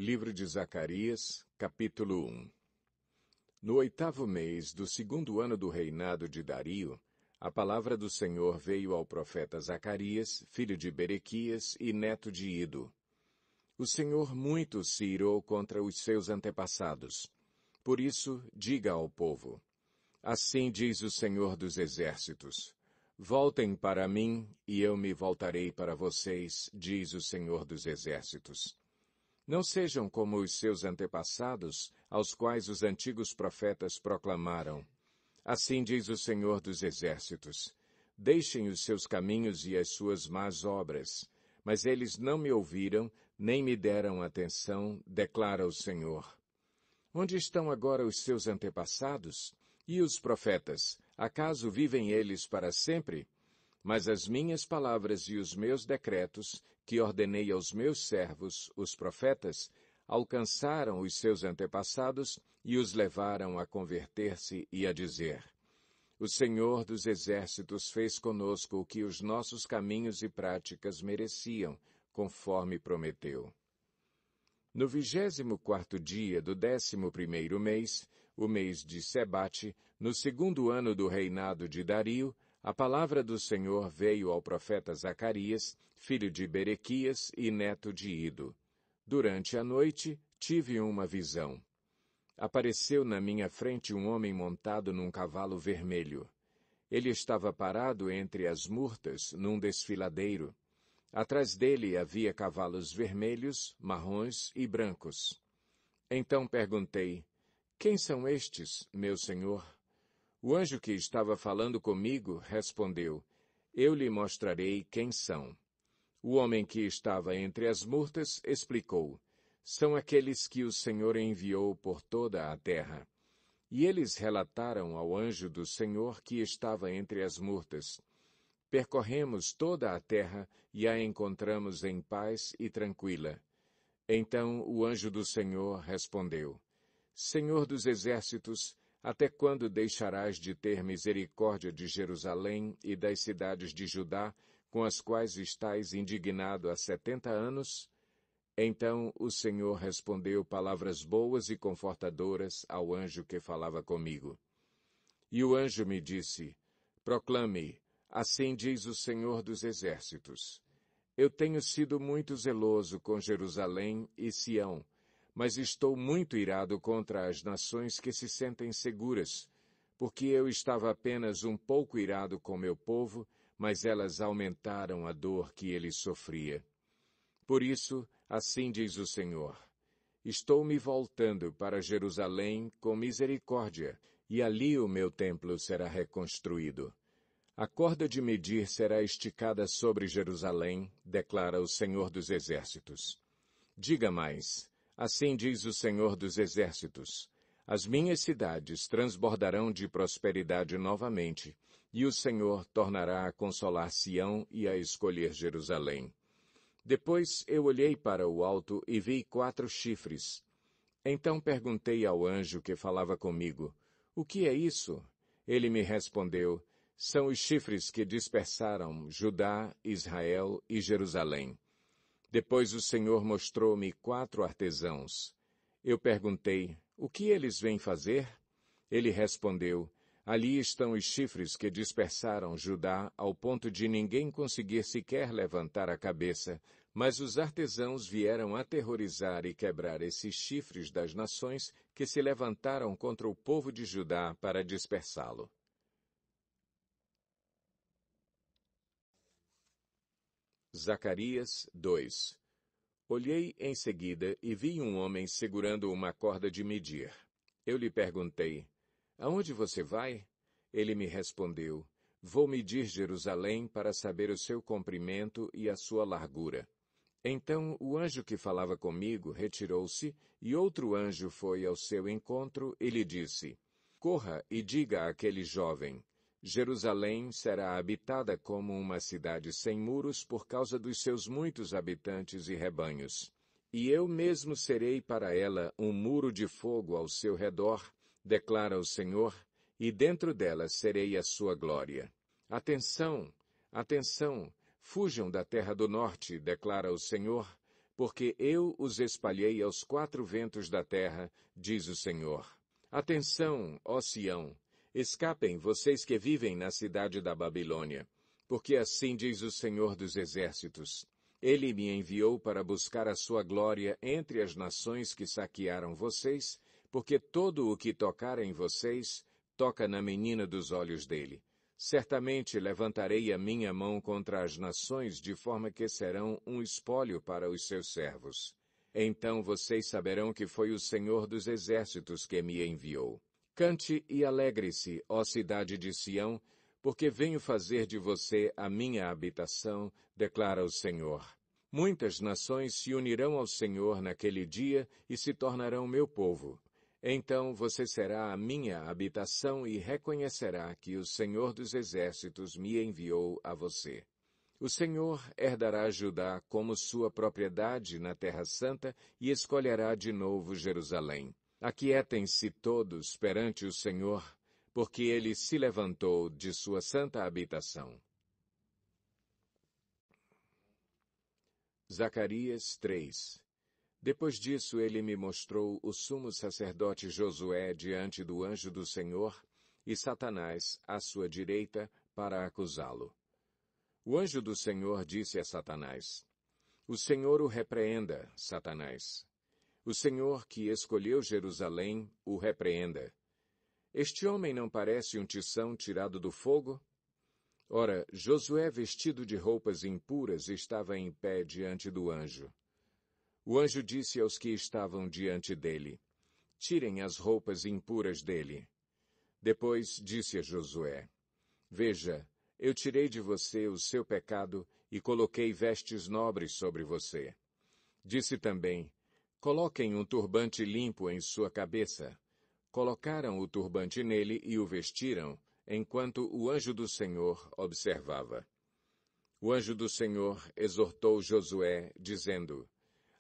Livro de Zacarias, capítulo 1. No 8º mês do 2º ano do reinado de Dario, a palavra do Senhor veio ao profeta Zacarias, filho de Berequias e neto de Ido. O Senhor muito se irou contra os seus antepassados. Por isso, diga ao povo: assim diz o Senhor dos Exércitos: voltem para mim, e eu me voltarei para vocês, diz o Senhor dos Exércitos. Não sejam como os seus antepassados, aos quais os antigos profetas proclamaram: assim diz o Senhor dos Exércitos: deixem os seus caminhos e as suas más obras. Mas eles não me ouviram, nem me deram atenção, declara o Senhor. Onde estão agora os seus antepassados? E os profetas, acaso vivem eles para sempre? Mas as minhas palavras e os meus decretos, que ordenei aos meus servos, os profetas, alcançaram os seus antepassados e os levaram a converter-se e a dizer: o Senhor dos Exércitos fez conosco o que os nossos caminhos e práticas mereciam, conforme prometeu. No 24º dia do 11º mês, o mês de Sebate, no 2º ano do reinado de Dario, a palavra do Senhor veio ao profeta Zacarias, filho de Berequias e neto de Ido. Durante a noite, tive uma visão. Apareceu na minha frente um homem montado num cavalo vermelho. Ele estava parado entre as murtas, num desfiladeiro. Atrás dele havia cavalos vermelhos, marrons e brancos. Então perguntei: quem são estes, meu senhor? O anjo que estava falando comigo respondeu: eu lhe mostrarei quem são. O homem que estava entre as murtas explicou: são aqueles que o Senhor enviou por toda a terra. E eles relataram ao anjo do Senhor que estava entre as murtas: percorremos toda a terra e a encontramos em paz e tranquila. Então o anjo do Senhor respondeu: Senhor dos Exércitos, até quando deixarás de ter misericórdia de Jerusalém e das cidades de Judá, com as quais estás indignado há 70 anos? Então o Senhor respondeu palavras boas e confortadoras ao anjo que falava comigo. E o anjo me disse: proclame, assim diz o Senhor dos Exércitos: eu tenho sido muito zeloso com Jerusalém e Sião, mas estou muito irado contra as nações que se sentem seguras, porque eu estava apenas um pouco irado com meu povo, mas elas aumentaram a dor que ele sofria. Por isso, assim diz o Senhor: estou me voltando para Jerusalém com misericórdia, e ali o meu templo será reconstruído. A corda de medir será esticada sobre Jerusalém, declara o Senhor dos Exércitos. Diga mais: assim diz o Senhor dos Exércitos: as minhas cidades transbordarão de prosperidade novamente, e o Senhor tornará a consolar Sião e a escolher Jerusalém. Depois eu olhei para o alto e vi 4 chifres. Então perguntei ao anjo que falava comigo: o que é isso? Ele me respondeu: são os chifres que dispersaram Judá, Israel e Jerusalém. Depois o Senhor mostrou-me 4 artesãos. Eu perguntei: o que eles vêm fazer? Ele respondeu: ali estão os chifres que dispersaram Judá ao ponto de ninguém conseguir sequer levantar a cabeça, mas os artesãos vieram aterrorizar e quebrar esses chifres das nações que se levantaram contra o povo de Judá para dispersá-lo. Zacarias 2. Olhei em seguida e vi um homem segurando uma corda de medir. Eu lhe perguntei: aonde você vai? Ele me respondeu: vou medir Jerusalém para saber o seu comprimento e a sua largura. Então o anjo que falava comigo retirou-se, e outro anjo foi ao seu encontro e lhe disse: corra e diga àquele jovem: Jerusalém será habitada como uma cidade sem muros por causa dos seus muitos habitantes e rebanhos. E eu mesmo serei para ela um muro de fogo ao seu redor, declara o Senhor, e dentro dela serei a sua glória. Atenção, atenção, fujam da terra do norte, declara o Senhor, porque eu os espalhei aos quatro ventos da terra, diz o Senhor. Atenção, ó Sião, escapem vocês que vivem na cidade da Babilônia, porque assim diz o Senhor dos Exércitos. Ele me enviou para buscar a sua glória entre as nações que saquearam vocês, porque todo o que tocar em vocês, toca na menina dos olhos dele. Certamente levantarei a minha mão contra as nações, de forma que serão um espólio para os seus servos. Então vocês saberão que foi o Senhor dos Exércitos que me enviou. Cante e alegre-se, ó cidade de Sião, porque venho fazer de você a minha habitação, declara o Senhor. Muitas nações se unirão ao Senhor naquele dia e se tornarão meu povo. Então você será a minha habitação e reconhecerá que o Senhor dos Exércitos me enviou a você. O Senhor herdará Judá como sua propriedade na Terra Santa e escolherá de novo Jerusalém. Aquietem-se todos perante o Senhor, porque ele se levantou de sua santa habitação. Zacarias 3. Depois disso ele me mostrou o sumo sacerdote Josué diante do anjo do Senhor e Satanás à sua direita para acusá-lo. O anjo do Senhor disse a Satanás: O Senhor o repreenda, Satanás. O Senhor que escolheu Jerusalém o repreenda. Este homem não parece um tição tirado do fogo? Ora, Josué, vestido de roupas impuras, estava em pé diante do anjo. O anjo disse aos que estavam diante dele: Tirem as roupas impuras dele. Depois disse a Josué: Veja, eu tirei de você o seu pecado e coloquei vestes nobres sobre você. Disse também: Coloquem um turbante limpo em sua cabeça. Colocaram o turbante nele e o vestiram, enquanto o anjo do Senhor observava. O anjo do Senhor exortou Josué, dizendo: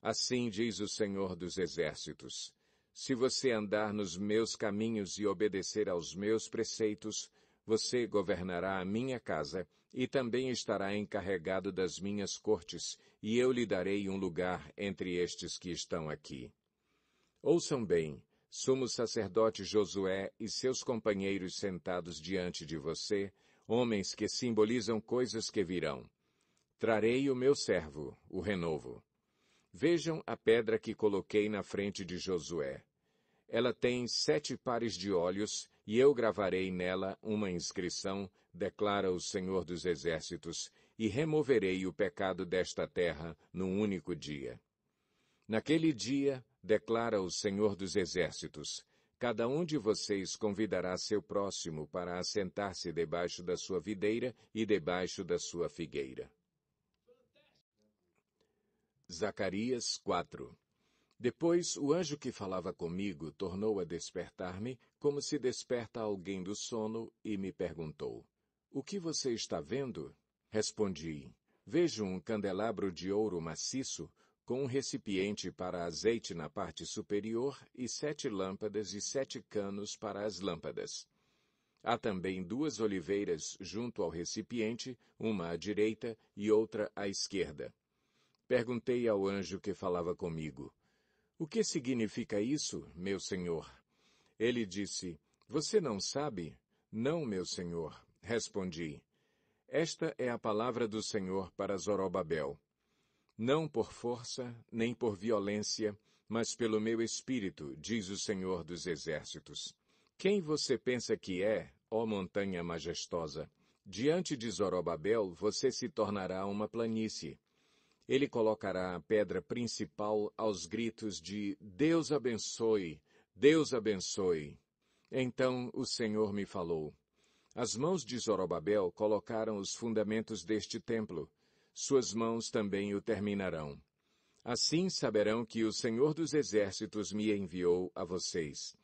Assim diz o Senhor dos Exércitos: Se você andar nos meus caminhos e obedecer aos meus preceitos, você governará a minha casa e também estará encarregado das minhas cortes, e eu lhe darei um lugar entre estes que estão aqui. Ouçam bem, sumo sacerdote Josué e seus companheiros sentados diante de você, homens que simbolizam coisas que virão. Trarei o meu servo, o renovo. Vejam a pedra que coloquei na frente de Josué. Ela tem 7 pares de olhos, e eu gravarei nela uma inscrição, declara o Senhor dos Exércitos, e removerei o pecado desta terra num único dia. Naquele dia, declara o Senhor dos Exércitos, cada um de vocês convidará seu próximo para assentar-se debaixo da sua videira e debaixo da sua figueira. Zacarias 4. Depois o anjo que falava comigo tornou a despertar-me, como se desperta alguém do sono, e me perguntou: O que você está vendo? Respondi: Vejo um candelabro de ouro maciço, com um recipiente para azeite na parte superior e 7 lâmpadas e 7 canos para as lâmpadas. Há também 2 oliveiras junto ao recipiente, uma à direita e outra à esquerda. Perguntei ao anjo que falava comigo: O que significa isso, meu senhor? Ele disse: Você não sabe? Não, meu senhor. Respondi: Esta é a palavra do Senhor para Zorobabel. Não por força, nem por violência, mas pelo meu espírito, diz o Senhor dos Exércitos. Quem você pensa que é, ó montanha majestosa? Diante de Zorobabel você se tornará uma planície. Ele colocará a pedra principal aos gritos de Deus abençoe, Deus abençoe. Então o Senhor me falou: As mãos de Zorobabel colocaram os fundamentos deste templo. Suas mãos também o terminarão. Assim saberão que o Senhor dos Exércitos me enviou a vocês.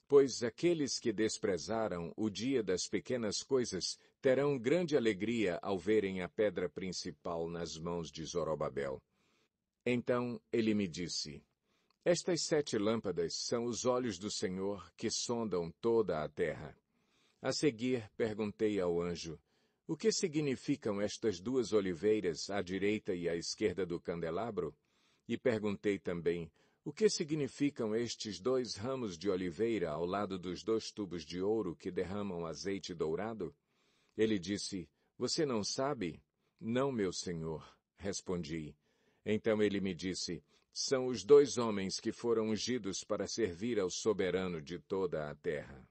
Pois aqueles que desprezaram o dia das pequenas coisas terão grande alegria ao verem a pedra principal nas mãos de Zorobabel. Então ele me disse: Estas 7 lâmpadas são os olhos do Senhor que sondam toda a terra. A seguir perguntei ao anjo: O que significam estas 2 oliveiras à direita e à esquerda do candelabro? E perguntei também, o que significam estes 2 ramos de oliveira ao lado dos 2 tubos de ouro que derramam azeite dourado? Ele disse, você não sabe? Não, meu senhor, respondi. Então ele me disse, são os 2 homens que foram ungidos para servir ao soberano de toda a terra.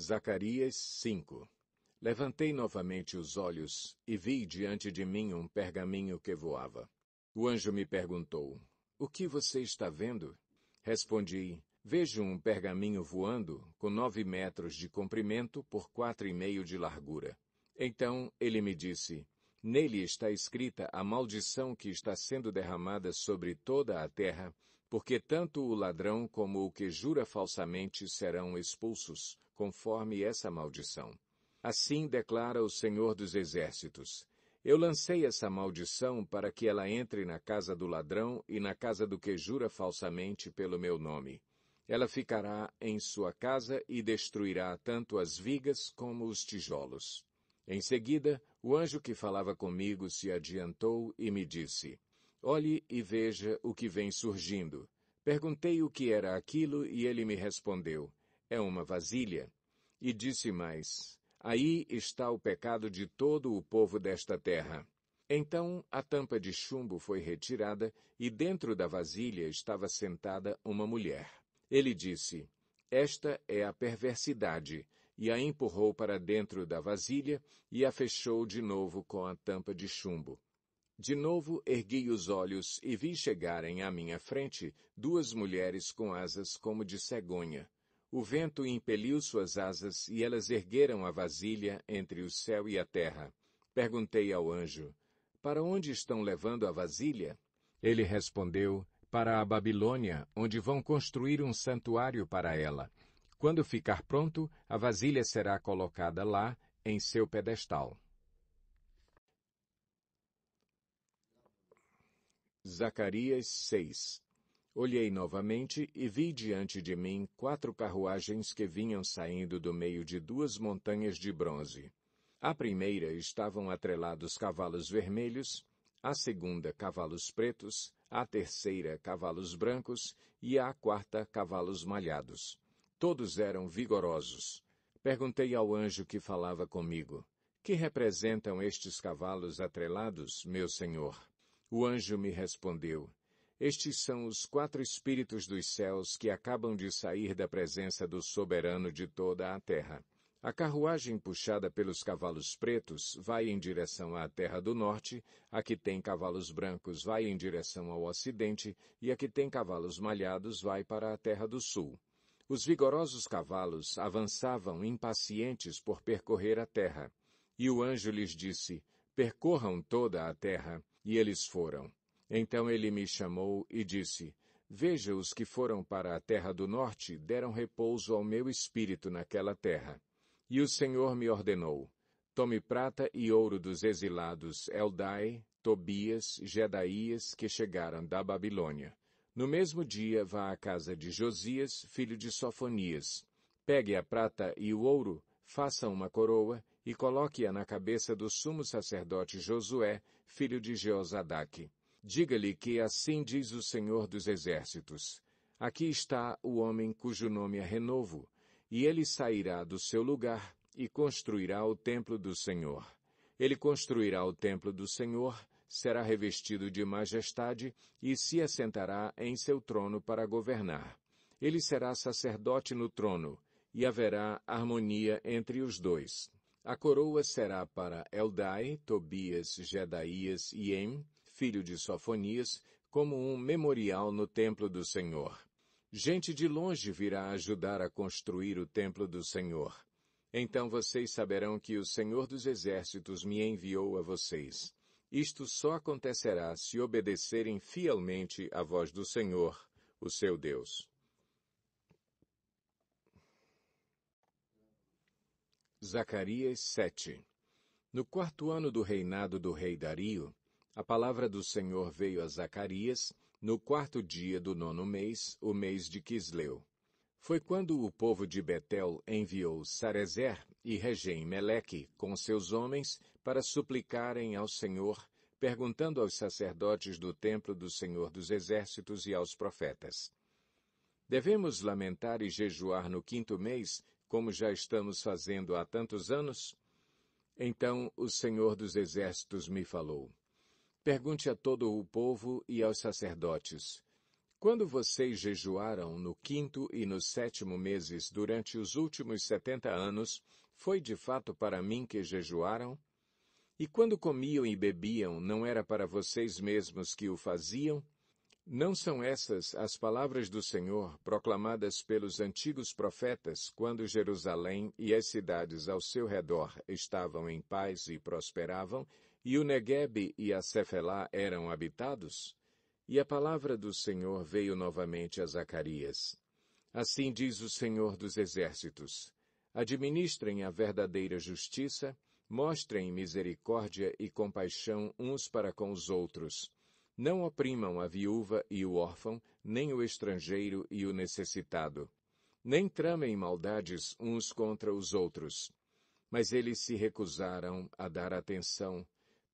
Zacarias 5. Levantei novamente os olhos e vi diante de mim um pergaminho que voava. O anjo me perguntou, o que você está vendo? Respondi, vejo um pergaminho voando com 9 metros de comprimento por 4,5 de largura. Então ele me disse, nele está escrita a maldição que está sendo derramada sobre toda a terra, porque tanto o ladrão como o que jura falsamente serão expulsos, conforme essa maldição. Assim declara o Senhor dos Exércitos. Eu lancei essa maldição para que ela entre na casa do ladrão e na casa do que jura falsamente pelo meu nome. Ela ficará em sua casa e destruirá tanto as vigas como os tijolos. Em seguida, o anjo que falava comigo se adiantou e me disse, olhe e veja o que vem surgindo. Perguntei o que era aquilo e ele me respondeu, é uma vasilha. E disse mais, aí está o pecado de todo o povo desta terra. Então a tampa de chumbo foi retirada e dentro da vasilha estava sentada uma mulher. Ele disse, esta é a perversidade, e a empurrou para dentro da vasilha e a fechou de novo com a tampa de chumbo. De novo ergui os olhos e vi chegarem à minha frente 2 mulheres com asas como de cegonha. O vento impeliu suas asas e elas ergueram a vasilha entre o céu e a terra. Perguntei ao anjo, para onde estão levando a vasilha? Ele respondeu, para a Babilônia, onde vão construir um santuário para ela. Quando ficar pronto, a vasilha será colocada lá, em seu pedestal. Zacarias 6. Olhei novamente e vi diante de mim 4 carruagens que vinham saindo do meio de 2 montanhas de bronze. À primeira estavam atrelados cavalos vermelhos, à segunda cavalos pretos, à terceira cavalos brancos e à quarta cavalos malhados. Todos eram vigorosos. Perguntei ao anjo que falava comigo, que representam estes cavalos atrelados, meu senhor? O anjo me respondeu, estes são os 4 espíritos dos céus que acabam de sair da presença do soberano de toda a terra. A carruagem puxada pelos cavalos pretos vai em direção à terra do norte, a que tem cavalos brancos vai em direção ao ocidente, e a que tem cavalos malhados vai para a terra do sul. Os vigorosos cavalos avançavam impacientes por percorrer a terra. E o anjo lhes disse, percorram toda a terra, e eles foram. Então ele me chamou e disse, veja, os que foram para a terra do norte deram repouso ao meu espírito naquela terra. E o Senhor me ordenou, tome prata e ouro dos exilados Eldai, Tobias, Jedaías, que chegaram da Babilônia. No mesmo dia vá à casa de Josias, filho de Sofonias. Pegue a prata e o ouro, faça uma coroa e coloque-a na cabeça do sumo sacerdote Josué, filho de Jeozadaque. Diga-lhe que assim diz o Senhor dos Exércitos. Aqui está o homem cujo nome é Renovo, e ele sairá do seu lugar e construirá o templo do Senhor. Ele construirá o templo do Senhor, será revestido de majestade e se assentará em seu trono para governar. Ele será sacerdote no trono, e haverá harmonia entre os 2. A coroa será para Eldai, Tobias, Jedaías e Em, filho de Sofonias, como um memorial no templo do Senhor. Gente de longe virá ajudar a construir o templo do Senhor. Então vocês saberão que o Senhor dos Exércitos me enviou a vocês. Isto só acontecerá se obedecerem fielmente à voz do Senhor, o seu Deus. Zacarias 7. No 4º ano do reinado do rei Dario, a palavra do Senhor veio a Zacarias, no 4º dia do 9º mês, o mês de Quisleu. Foi quando o povo de Betel enviou Sarezer e Regem-Meleque com seus homens para suplicarem ao Senhor, perguntando aos sacerdotes do templo do Senhor dos Exércitos e aos profetas: devemos lamentar e jejuar no 5º mês, como já estamos fazendo há tantos anos? Então o Senhor dos Exércitos me falou: pergunte a todo o povo e aos sacerdotes: quando vocês jejuaram no 5º e no 7º meses durante os últimos 70 anos, foi de fato para mim que jejuaram? E quando comiam e bebiam, não era para vocês mesmos que o faziam? Não são essas as palavras do Senhor proclamadas pelos antigos profetas quando Jerusalém e as cidades ao seu redor estavam em paz e prosperavam, e o Neguebe e a Cefelá eram habitados? E a palavra do Senhor veio novamente a Zacarias: assim diz o Senhor dos Exércitos: administrem a verdadeira justiça, mostrem misericórdia e compaixão uns para com os outros. Não oprimam a viúva e o órfão, nem o estrangeiro e o necessitado. Nem tramem maldades uns contra os outros. Mas eles se recusaram a dar atenção.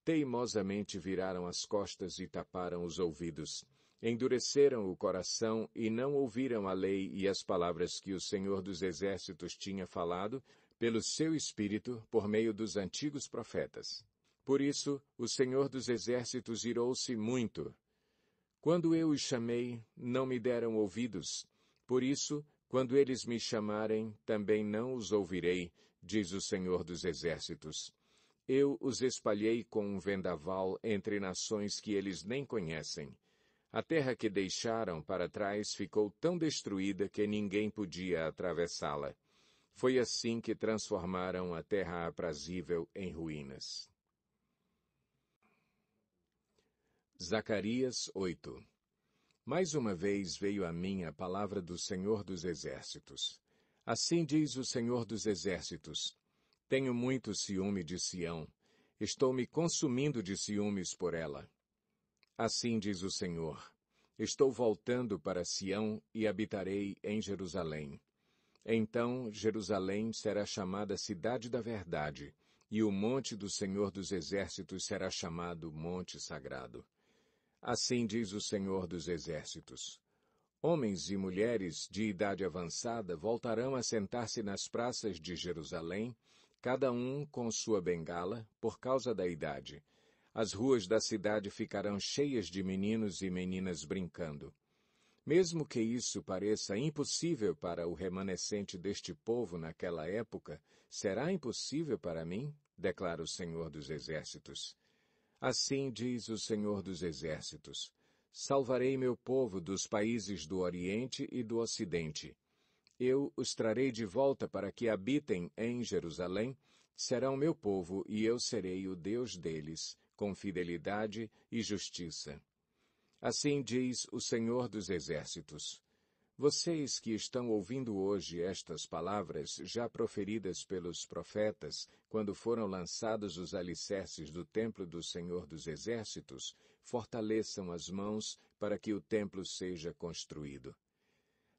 Teimosamente viraram as costas e taparam os ouvidos. Endureceram o coração e não ouviram a lei e as palavras que o Senhor dos Exércitos tinha falado, pelo seu Espírito, por meio dos antigos profetas. Por isso, o Senhor dos Exércitos irou-se muito. Quando eu os chamei, não me deram ouvidos. Por isso, quando eles me chamarem, também não os ouvirei, diz o Senhor dos Exércitos. Eu os espalhei com um vendaval entre nações que eles nem conhecem. A terra que deixaram para trás ficou tão destruída que ninguém podia atravessá-la. Foi assim que transformaram a terra aprazível em ruínas. Zacarias 8. Mais uma vez veio a mim a palavra do Senhor dos Exércitos. Assim diz o Senhor dos Exércitos: tenho muito ciúme de Sião. Estou me consumindo de ciúmes por ela. Assim diz o Senhor: estou voltando para Sião e habitarei em Jerusalém. Então Jerusalém será chamada Cidade da Verdade, e o monte do Senhor dos Exércitos será chamado Monte Sagrado. Assim diz o Senhor dos Exércitos: homens e mulheres de idade avançada voltarão a sentar-se nas praças de Jerusalém, cada um com sua bengala, por causa da idade. As ruas da cidade ficarão cheias de meninos e meninas brincando. Mesmo que isso pareça impossível para o remanescente deste povo naquela época, será impossível para mim? Declara o Senhor dos Exércitos. Assim diz o Senhor dos Exércitos: salvarei meu povo dos países do Oriente e do Ocidente. Eu os trarei de volta para que habitem em Jerusalém, serão meu povo e eu serei o Deus deles, com fidelidade e justiça. Assim diz o Senhor dos Exércitos: vocês que estão ouvindo hoje estas palavras já proferidas pelos profetas, quando foram lançados os alicerces do templo do Senhor dos Exércitos, fortaleçam as mãos para que o templo seja construído.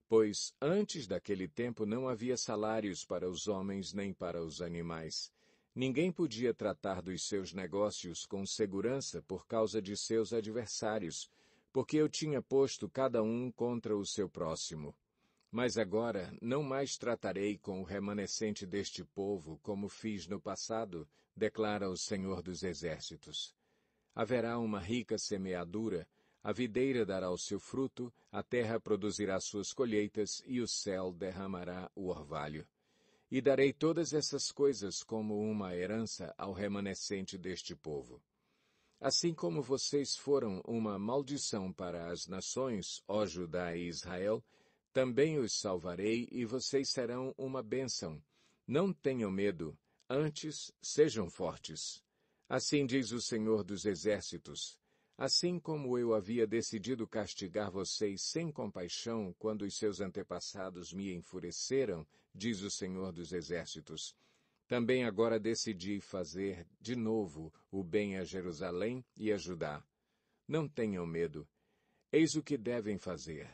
Pois antes daquele tempo não havia salários para os homens nem para os animais. Ninguém podia tratar dos seus negócios com segurança por causa de seus adversários, porque eu tinha posto cada um contra o seu próximo. Mas agora não mais tratarei com o remanescente deste povo como fiz no passado, declara o Senhor dos Exércitos. Haverá uma rica semeadura, a videira dará o seu fruto, a terra produzirá suas colheitas e o céu derramará o orvalho. E darei todas essas coisas como uma herança ao remanescente deste povo. Assim como vocês foram uma maldição para as nações, ó Judá e Israel, também os salvarei e vocês serão uma bênção. Não tenham medo, antes sejam fortes. Assim diz o Senhor dos Exércitos: assim como eu havia decidido castigar vocês sem compaixão quando os seus antepassados me enfureceram, diz o Senhor dos Exércitos, também agora decidi fazer de novo o bem a Jerusalém e a Judá. Não tenham medo. Eis o que devem fazer.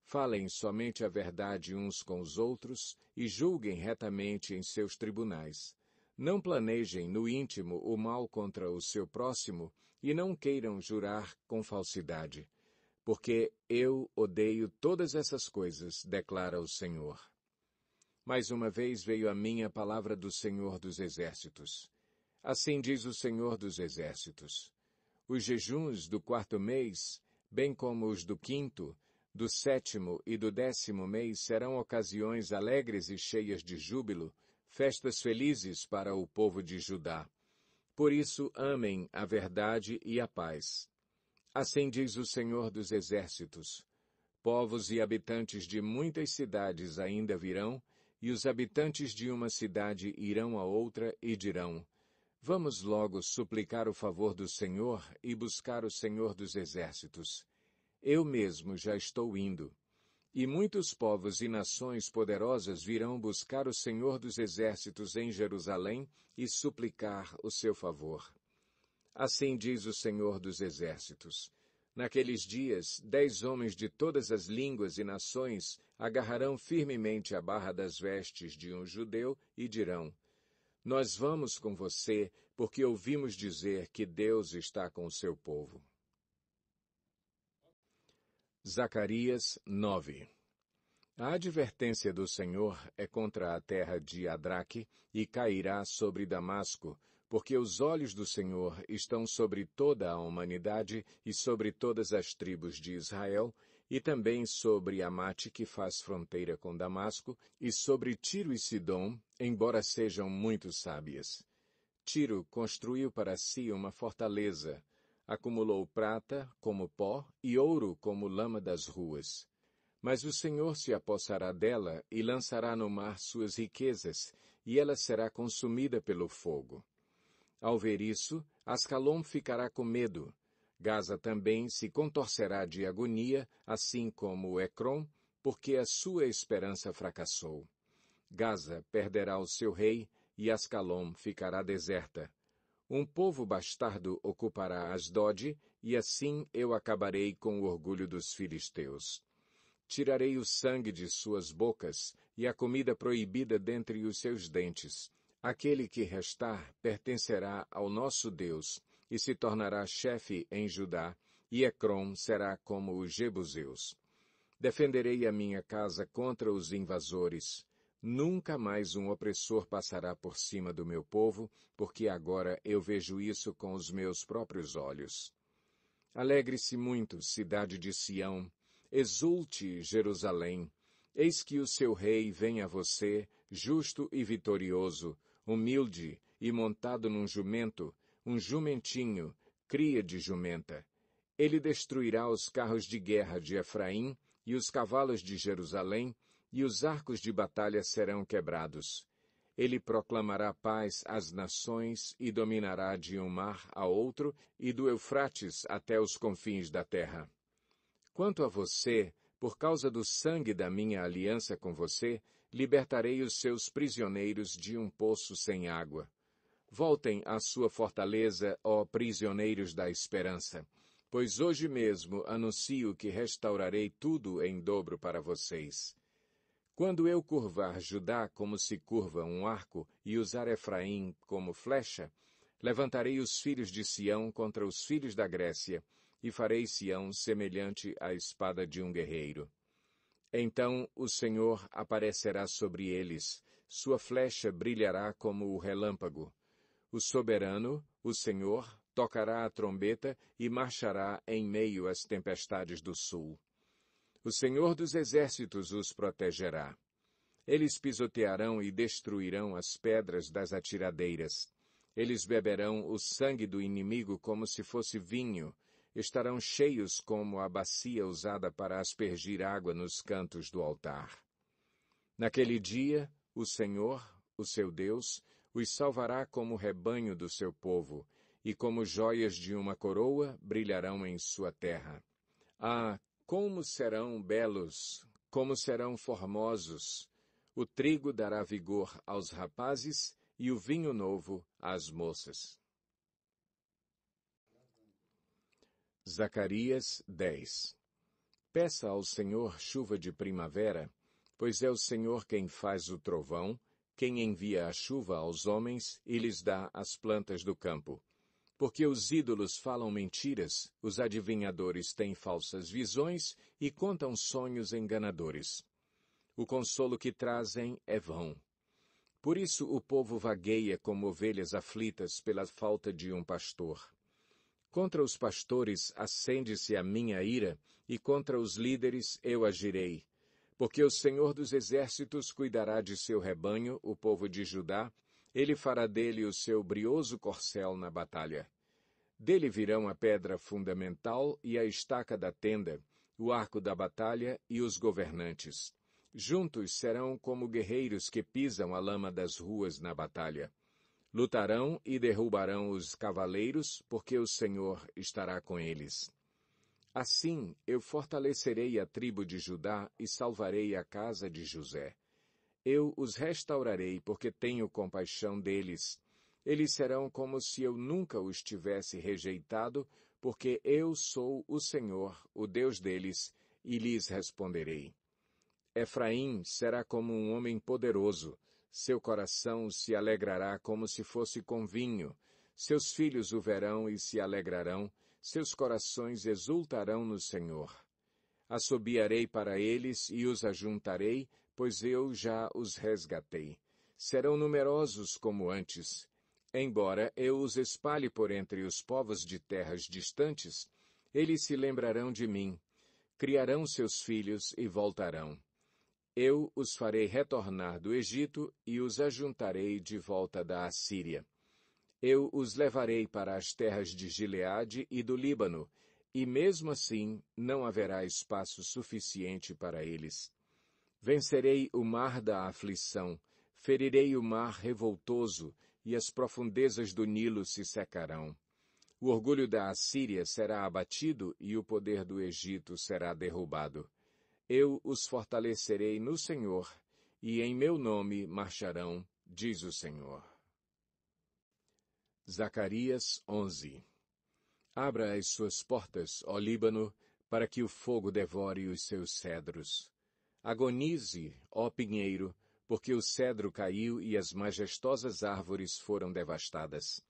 Falem somente a verdade uns com os outros e julguem retamente em seus tribunais. Não planejem no íntimo o mal contra o seu próximo e não queiram jurar com falsidade, porque eu odeio todas essas coisas, declara o Senhor. Mais uma vez veio a mim a palavra do Senhor dos Exércitos. Assim diz o Senhor dos Exércitos: os jejuns do 4º mês, bem como os do 5º, do 7º e do 10º mês serão ocasiões alegres e cheias de júbilo, festas felizes para o povo de Judá. Por isso amem a verdade e a paz. Assim diz o Senhor dos Exércitos: povos e habitantes de muitas cidades ainda virão, e os habitantes de uma cidade irão a outra e dirão: vamos logo suplicar o favor do Senhor e buscar o Senhor dos Exércitos. Eu mesmo já estou indo. E muitos povos e nações poderosas virão buscar o Senhor dos Exércitos em Jerusalém e suplicar o seu favor. Assim diz o Senhor dos Exércitos: naqueles dias, 10 homens de todas as línguas e nações agarrarão firmemente a barra das vestes de um judeu e dirão: nós vamos com você, porque ouvimos dizer que Deus está com o seu povo. Zacarias 9. A advertência do Senhor é contra a terra de Adraque e cairá sobre Damasco, porque os olhos do Senhor estão sobre toda a humanidade e sobre todas as tribos de Israel, e também sobre Amate, que faz fronteira com Damasco, e sobre Tiro e Sidom, embora sejam muito sábias. Tiro construiu para si uma fortaleza, acumulou prata como pó e ouro como lama das ruas. Mas o Senhor se apossará dela e lançará no mar suas riquezas, e ela será consumida pelo fogo. Ao ver isso, Ascalon ficará com medo. Gaza também se contorcerá de agonia, assim como Ecrom, porque a sua esperança fracassou. Gaza perderá o seu rei, e Ascalon ficará deserta. Um povo bastardo ocupará Asdod, e assim eu acabarei com o orgulho dos filisteus. Tirarei o sangue de suas bocas e a comida proibida dentre os seus dentes. Aquele que restar pertencerá ao nosso Deus e se tornará chefe em Judá, e Ecrom será como os jebuseus. Defenderei a minha casa contra os invasores. Nunca mais um opressor passará por cima do meu povo, porque agora eu vejo isso com os meus próprios olhos. Alegre-se muito, cidade de Sião. Exulte, Jerusalém. Eis que o seu rei vem a você, justo e vitorioso, humilde e montado num jumento, um jumentinho, cria de jumenta. Ele destruirá os carros de guerra de Efraim e os cavalos de Jerusalém, e os arcos de batalha serão quebrados. Ele proclamará paz às nações e dominará de um mar a outro e do Eufrates até os confins da terra. Quanto a você, por causa do sangue da minha aliança com você, libertarei os seus prisioneiros de um poço sem água. Voltem à sua fortaleza, ó prisioneiros da esperança, pois hoje mesmo anuncio que restaurarei tudo em dobro para vocês. Quando eu curvar Judá como se curva um arco e usar Efraim como flecha, levantarei os filhos de Sião contra os filhos da Grécia, e farei Sião semelhante à espada de um guerreiro. Então o Senhor aparecerá sobre eles, sua flecha brilhará como o relâmpago. O soberano, o Senhor, tocará a trombeta e marchará em meio às tempestades do sul. O Senhor dos Exércitos os protegerá. Eles pisotearão e destruirão as pedras das atiradeiras. Eles beberão o sangue do inimigo como se fosse vinho. Estarão cheios como a bacia usada para aspergir água nos cantos do altar. Naquele dia, o Senhor, o seu Deus, os salvará como rebanho do seu povo, e como joias de uma coroa brilharão em sua terra. Ah, como serão belos, como serão formosos! O trigo dará vigor aos rapazes e o vinho novo às moças. Zacarias 10. Peça ao Senhor chuva de primavera, pois é o Senhor quem faz o trovão, quem envia a chuva aos homens e lhes dá as plantas do campo. Porque os ídolos falam mentiras, os adivinhadores têm falsas visões e contam sonhos enganadores. O consolo que trazem é vão. Por isso o povo vagueia como ovelhas aflitas pela falta de um pastor. Contra os pastores acende-se a minha ira, e contra os líderes eu agirei. Porque o Senhor dos Exércitos cuidará de seu rebanho, o povo de Judá, ele fará dele o seu brioso corcel na batalha. Dele virão a pedra fundamental e a estaca da tenda, o arco da batalha e os governantes. Juntos serão como guerreiros que pisam a lama das ruas na batalha. Lutarão e derrubarão os cavaleiros, porque o Senhor estará com eles. Assim eu fortalecerei a tribo de Judá e salvarei a casa de José. Eu os restaurarei, porque tenho compaixão deles. Eles serão como se eu nunca os tivesse rejeitado, porque eu sou o Senhor, o Deus deles, e lhes responderei. Efraim será como um homem poderoso. Seu coração se alegrará como se fosse com vinho. Seus filhos o verão e se alegrarão. Seus corações exultarão no Senhor. Assobiarei para eles e os ajuntarei, pois eu já os resgatei. Serão numerosos como antes. Embora eu os espalhe por entre os povos de terras distantes, eles se lembrarão de mim. Criarão seus filhos e voltarão. Eu os farei retornar do Egito e os ajuntarei de volta da Assíria. Eu os levarei para as terras de Gileade e do Líbano, e mesmo assim não haverá espaço suficiente para eles. Vencerei o mar da aflição, ferirei o mar revoltoso, e as profundezas do Nilo se secarão. O orgulho da Assíria será abatido e o poder do Egito será derrubado. Eu os fortalecerei no Senhor, e em meu nome marcharão, diz o Senhor. Zacarias 11. Abra as suas portas, ó Líbano, para que o fogo devore os seus cedros. Agonize, ó pinheiro, porque o cedro caiu e as majestosas árvores foram devastadas.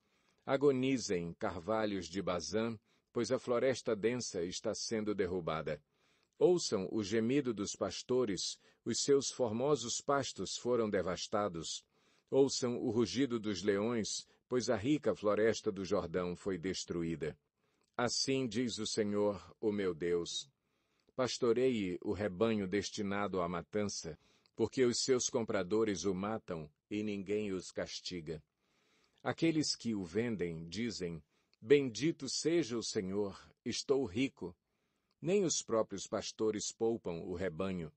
Agonizem, carvalhos de Bazã, pois a floresta densa está sendo derrubada. Ouçam o gemido dos pastores, os seus formosos pastos foram devastados. Ouçam o rugido dos leões, pois a rica floresta do Jordão foi destruída. Assim diz o Senhor, o meu Deus. Pastoreie o rebanho destinado à matança, porque os seus compradores o matam e ninguém os castiga. Aqueles que o vendem dizem, bendito seja o Senhor, estou rico. Nem os próprios pastores poupam o rebanho.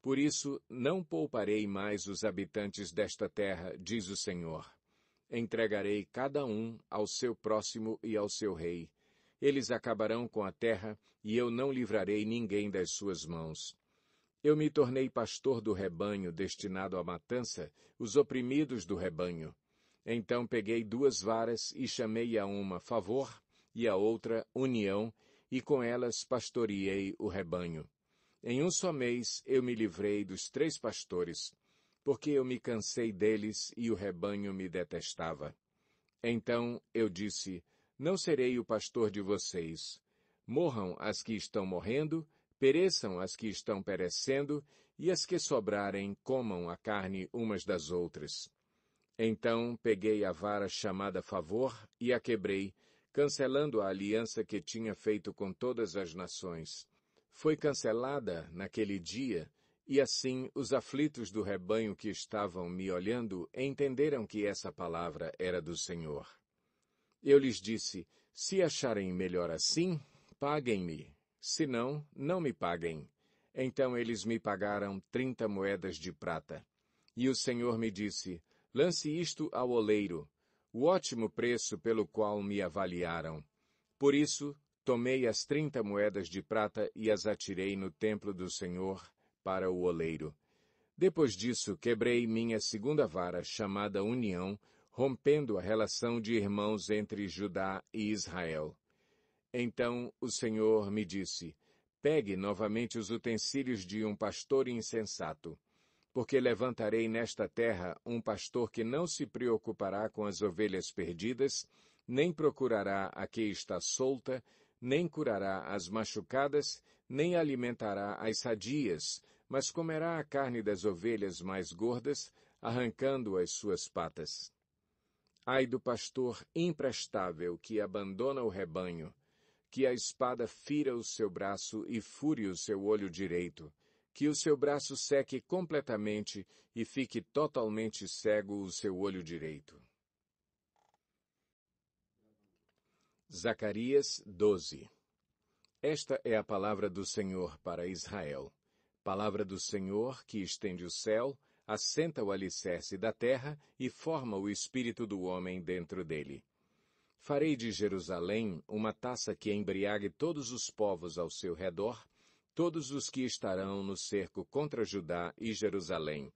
Por isso, não pouparei mais os habitantes desta terra, diz o Senhor. Entregarei cada um ao seu próximo e ao seu rei. Eles acabarão com a terra, e eu não livrarei ninguém das suas mãos. Eu me tornei pastor do rebanho destinado à matança, os oprimidos do rebanho. Então peguei 2 varas e chamei a uma favor, e a outra união, e com elas pastoreei o rebanho. Em um só mês eu me livrei dos 3 pastores, porque eu me cansei deles e o rebanho me detestava. Então eu disse, não serei o pastor de vocês. Morram as que estão morrendo, pereçam as que estão perecendo, e as que sobrarem comam a carne umas das outras. Então peguei a vara chamada favor e a quebrei, cancelando a aliança que tinha feito com todas as nações. Foi cancelada naquele dia, e assim os aflitos do rebanho que estavam me olhando entenderam que essa palavra era do Senhor. Eu lhes disse, se acharem melhor assim, paguem-me. Se não, não me paguem. Então eles me pagaram 30 moedas de prata. E o Senhor me disse, lance isto ao oleiro, o ótimo preço pelo qual me avaliaram. Por isso, tomei as 30 moedas de prata e as atirei no templo do Senhor para o oleiro. Depois disso, quebrei minha segunda vara, chamada união, rompendo a relação de irmãos entre Judá e Israel. Então o Senhor me disse, pegue novamente os utensílios de um pastor insensato. Porque levantarei nesta terra um pastor que não se preocupará com as ovelhas perdidas, nem procurará a que está solta, nem curará as machucadas, nem alimentará as sadias, mas comerá a carne das ovelhas mais gordas, arrancando as suas patas. Ai do pastor imprestável que abandona o rebanho, que a espada fira o seu braço e fure o seu olho direito, que o seu braço seque completamente e fique totalmente cego o seu olho direito. Zacarias 12. Esta é a palavra do Senhor para Israel. Palavra do Senhor que estende o céu, assenta o alicerce da terra e forma o espírito do homem dentro dele. Farei de Jerusalém uma taça que embriague todos os povos ao seu redor, todos os que estarão no cerco contra Judá e Jerusalém.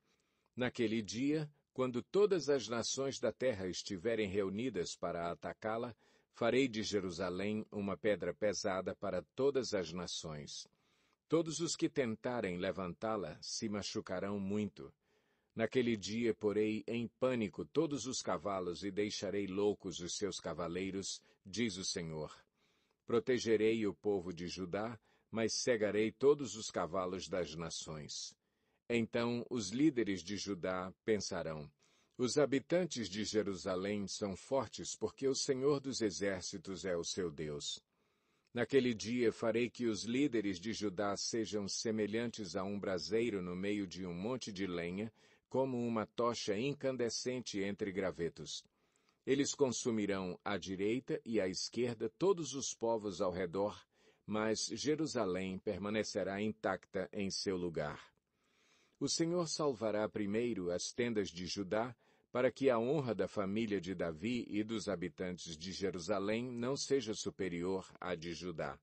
Naquele dia, quando todas as nações da terra estiverem reunidas para atacá-la, farei de Jerusalém uma pedra pesada para todas as nações. Todos os que tentarem levantá-la se machucarão muito. Naquele dia porei em pânico todos os cavalos e deixarei loucos os seus cavaleiros, diz o Senhor. Protegerei o povo de Judá, mas cegarei todos os cavalos das nações. Então os líderes de Judá pensarão, os habitantes de Jerusalém são fortes porque o Senhor dos Exércitos é o seu Deus. Naquele dia farei que os líderes de Judá sejam semelhantes a um braseiro no meio de um monte de lenha, como uma tocha incandescente entre gravetos. Eles consumirão à direita e à esquerda todos os povos ao redor, mas Jerusalém permanecerá intacta em seu lugar. O Senhor salvará primeiro as tendas de Judá, para que a honra da família de Davi e dos habitantes de Jerusalém não seja superior à de Judá.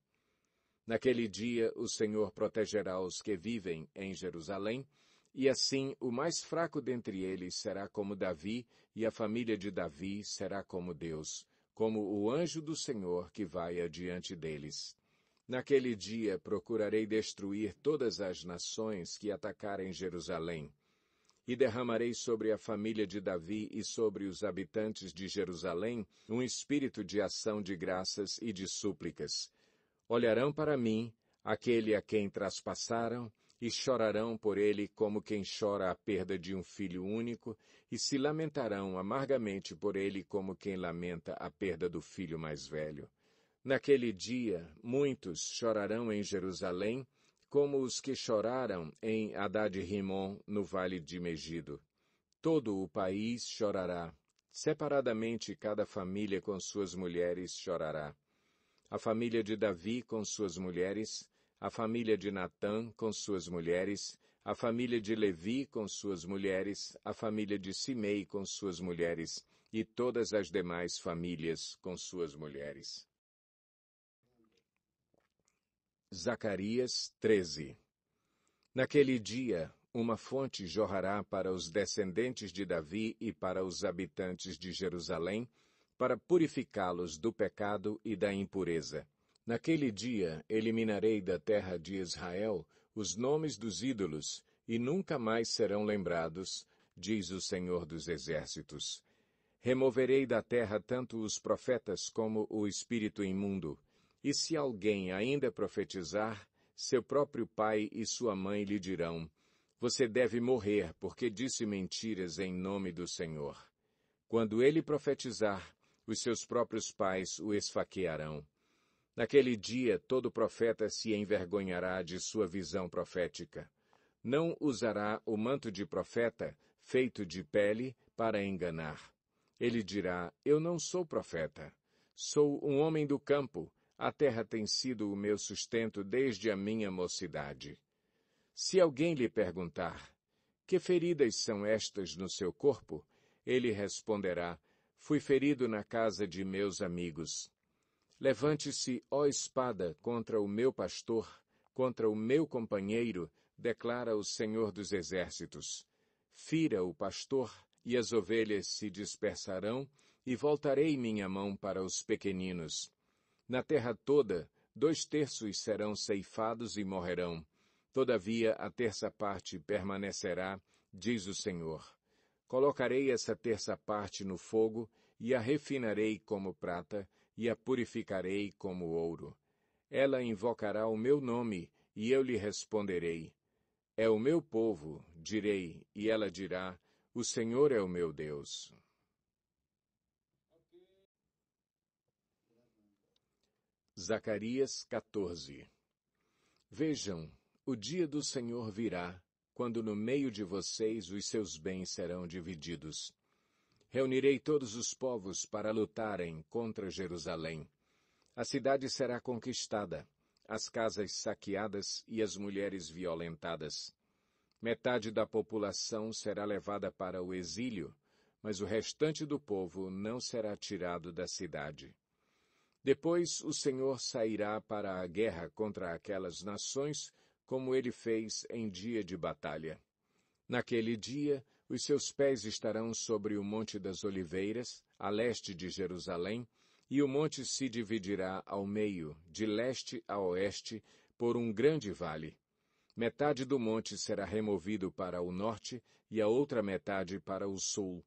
Naquele dia o Senhor protegerá os que vivem em Jerusalém, e assim o mais fraco dentre eles será como Davi, e a família de Davi será como Deus, como o anjo do Senhor que vai adiante deles. Naquele dia procurarei destruir todas as nações que atacarem Jerusalém. E derramarei sobre a família de Davi e sobre os habitantes de Jerusalém um espírito de ação de graças e de súplicas. Olharão para mim, aquele a quem traspassaram, e chorarão por ele como quem chora a perda de um filho único, e se lamentarão amargamente por ele como quem lamenta a perda do filho mais velho. Naquele dia, muitos chorarão em Jerusalém, como os que choraram em Hadad-rimon, no vale de Megido. Todo o país chorará. Separadamente, cada família com suas mulheres chorará. A família de Davi com suas mulheres, a família de Natã com suas mulheres, a família de Levi com suas mulheres, a família de Simei com suas mulheres, e todas as demais famílias com suas mulheres. Zacarias 13. Naquele dia, uma fonte jorrará para os descendentes de Davi e para os habitantes de Jerusalém, para purificá-los do pecado e da impureza. Naquele dia, eliminarei da terra de Israel os nomes dos ídolos, e nunca mais serão lembrados, diz o Senhor dos Exércitos. Removerei da terra tanto os profetas como o espírito imundo. E se alguém ainda profetizar, seu próprio pai e sua mãe lhe dirão, você deve morrer porque disse mentiras em nome do Senhor. Quando ele profetizar, os seus próprios pais o esfaquearão. Naquele dia todo profeta se envergonhará de sua visão profética. Não usará o manto de profeta, feito de pele, para enganar. Ele dirá, eu não sou profeta. Sou um homem do campo. A terra tem sido o meu sustento desde a minha mocidade. Se alguém lhe perguntar, que feridas são estas no seu corpo? Ele responderá, fui ferido na casa de meus amigos. Levante-se, ó espada, contra o meu pastor, contra o meu companheiro, declara o Senhor dos Exércitos. Fira o pastor, e as ovelhas se dispersarão, e voltarei minha mão para os pequeninos. Na terra toda, 2/3 serão ceifados e morrerão. Todavia, a terça parte permanecerá, diz o Senhor. Colocarei essa terça parte no fogo, e a refinarei como prata, e a purificarei como ouro. Ela invocará o meu nome, e eu lhe responderei. É o meu povo, direi, e ela dirá, o Senhor é o meu Deus. Zacarias 14. Vejam, o dia do Senhor virá, quando no meio de vocês os seus bens serão divididos. Reunirei todos os povos para lutarem contra Jerusalém. A cidade será conquistada, as casas saqueadas e as mulheres violentadas. Metade da população será levada para o exílio, mas o restante do povo não será tirado da cidade. Depois o Senhor sairá para a guerra contra aquelas nações, como ele fez em dia de batalha. Naquele dia, os seus pés estarão sobre o Monte das Oliveiras, a leste de Jerusalém, e o monte se dividirá ao meio, de leste a oeste, por um grande vale. Metade do monte será removido para o norte e a outra metade para o sul.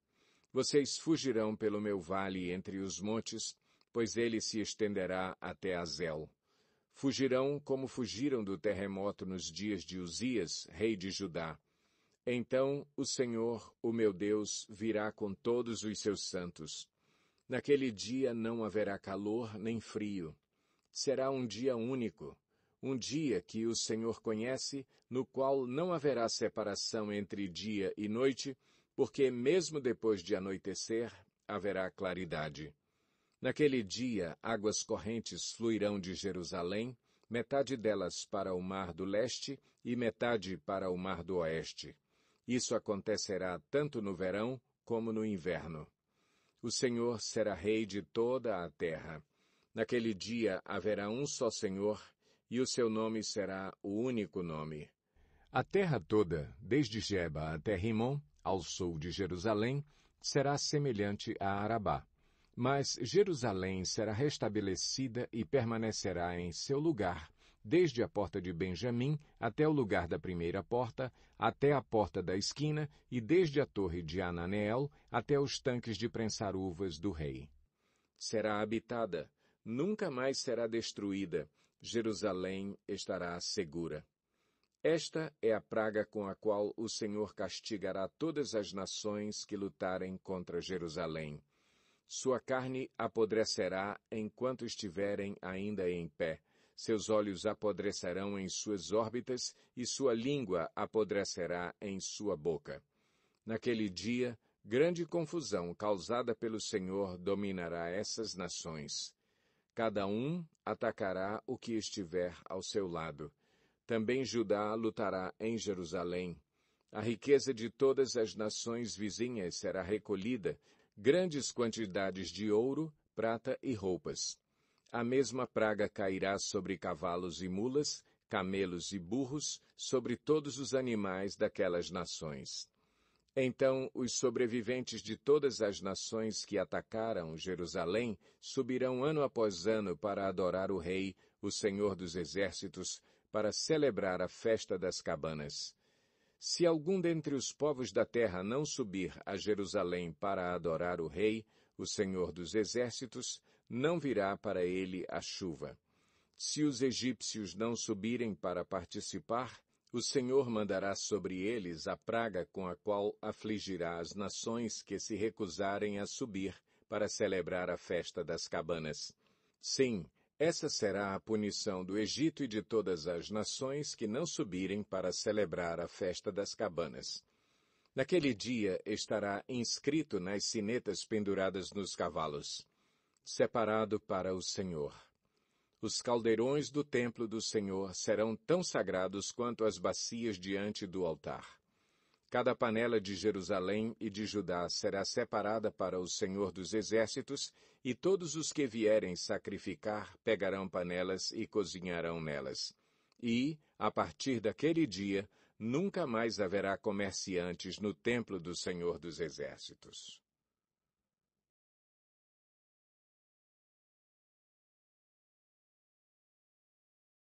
Vocês fugirão pelo meu vale entre os montes, pois ele se estenderá até Azel. Fugirão como fugiram do terremoto nos dias de Uzias, rei de Judá. Então o Senhor, o meu Deus, virá com todos os seus santos. Naquele dia não haverá calor nem frio. Será um dia único, um dia que o Senhor conhece, no qual não haverá separação entre dia e noite, porque mesmo depois de anoitecer, haverá claridade. Naquele dia, águas correntes fluirão de Jerusalém, metade delas para o mar do leste e metade para o mar do oeste. Isso acontecerá tanto no verão como no inverno. O Senhor será rei de toda a terra. Naquele dia haverá um só Senhor, e o seu nome será o único nome. A terra toda, desde Geba até Rimon, ao sul de Jerusalém, será semelhante a Arabá. Mas Jerusalém será restabelecida e permanecerá em seu lugar, desde a porta de Benjamim até o lugar da primeira porta, até a porta da esquina, e desde a torre de Ananeel até os tanques de prensar uvas do rei. Será habitada, nunca mais será destruída, Jerusalém estará segura. Esta é a praga com a qual o Senhor castigará todas as nações que lutarem contra Jerusalém. Sua carne apodrecerá enquanto estiverem ainda em pé. Seus olhos apodrecerão em suas órbitas e sua língua apodrecerá em sua boca. Naquele dia, grande confusão causada pelo Senhor dominará essas nações. Cada um atacará o que estiver ao seu lado. Também Judá lutará em Jerusalém. A riqueza de todas as nações vizinhas será recolhida, grandes quantidades de ouro, prata e roupas. A mesma praga cairá sobre cavalos e mulas, camelos e burros, sobre todos os animais daquelas nações. Então os sobreviventes de todas as nações que atacaram Jerusalém subirão ano após ano para adorar o Rei, o Senhor dos Exércitos, para celebrar a festa das cabanas. Se algum dentre os povos da terra não subir a Jerusalém para adorar o Rei, o Senhor dos Exércitos, não virá para ele a chuva. Se os egípcios não subirem para participar, o Senhor mandará sobre eles a praga com a qual afligirá as nações que se recusarem a subir para celebrar a festa das cabanas. Sim, essa será a punição do Egito e de todas as nações que não subirem para celebrar a festa das cabanas. Naquele dia estará inscrito nas sinetas penduradas nos cavalos: separado para o Senhor. Os caldeirões do templo do Senhor serão tão sagrados quanto as bacias diante do altar. Cada panela de Jerusalém e de Judá será separada para o Senhor dos Exércitos, e todos os que vierem sacrificar pegarão panelas e cozinharão nelas. E, a partir daquele dia, nunca mais haverá comerciantes no templo do Senhor dos Exércitos.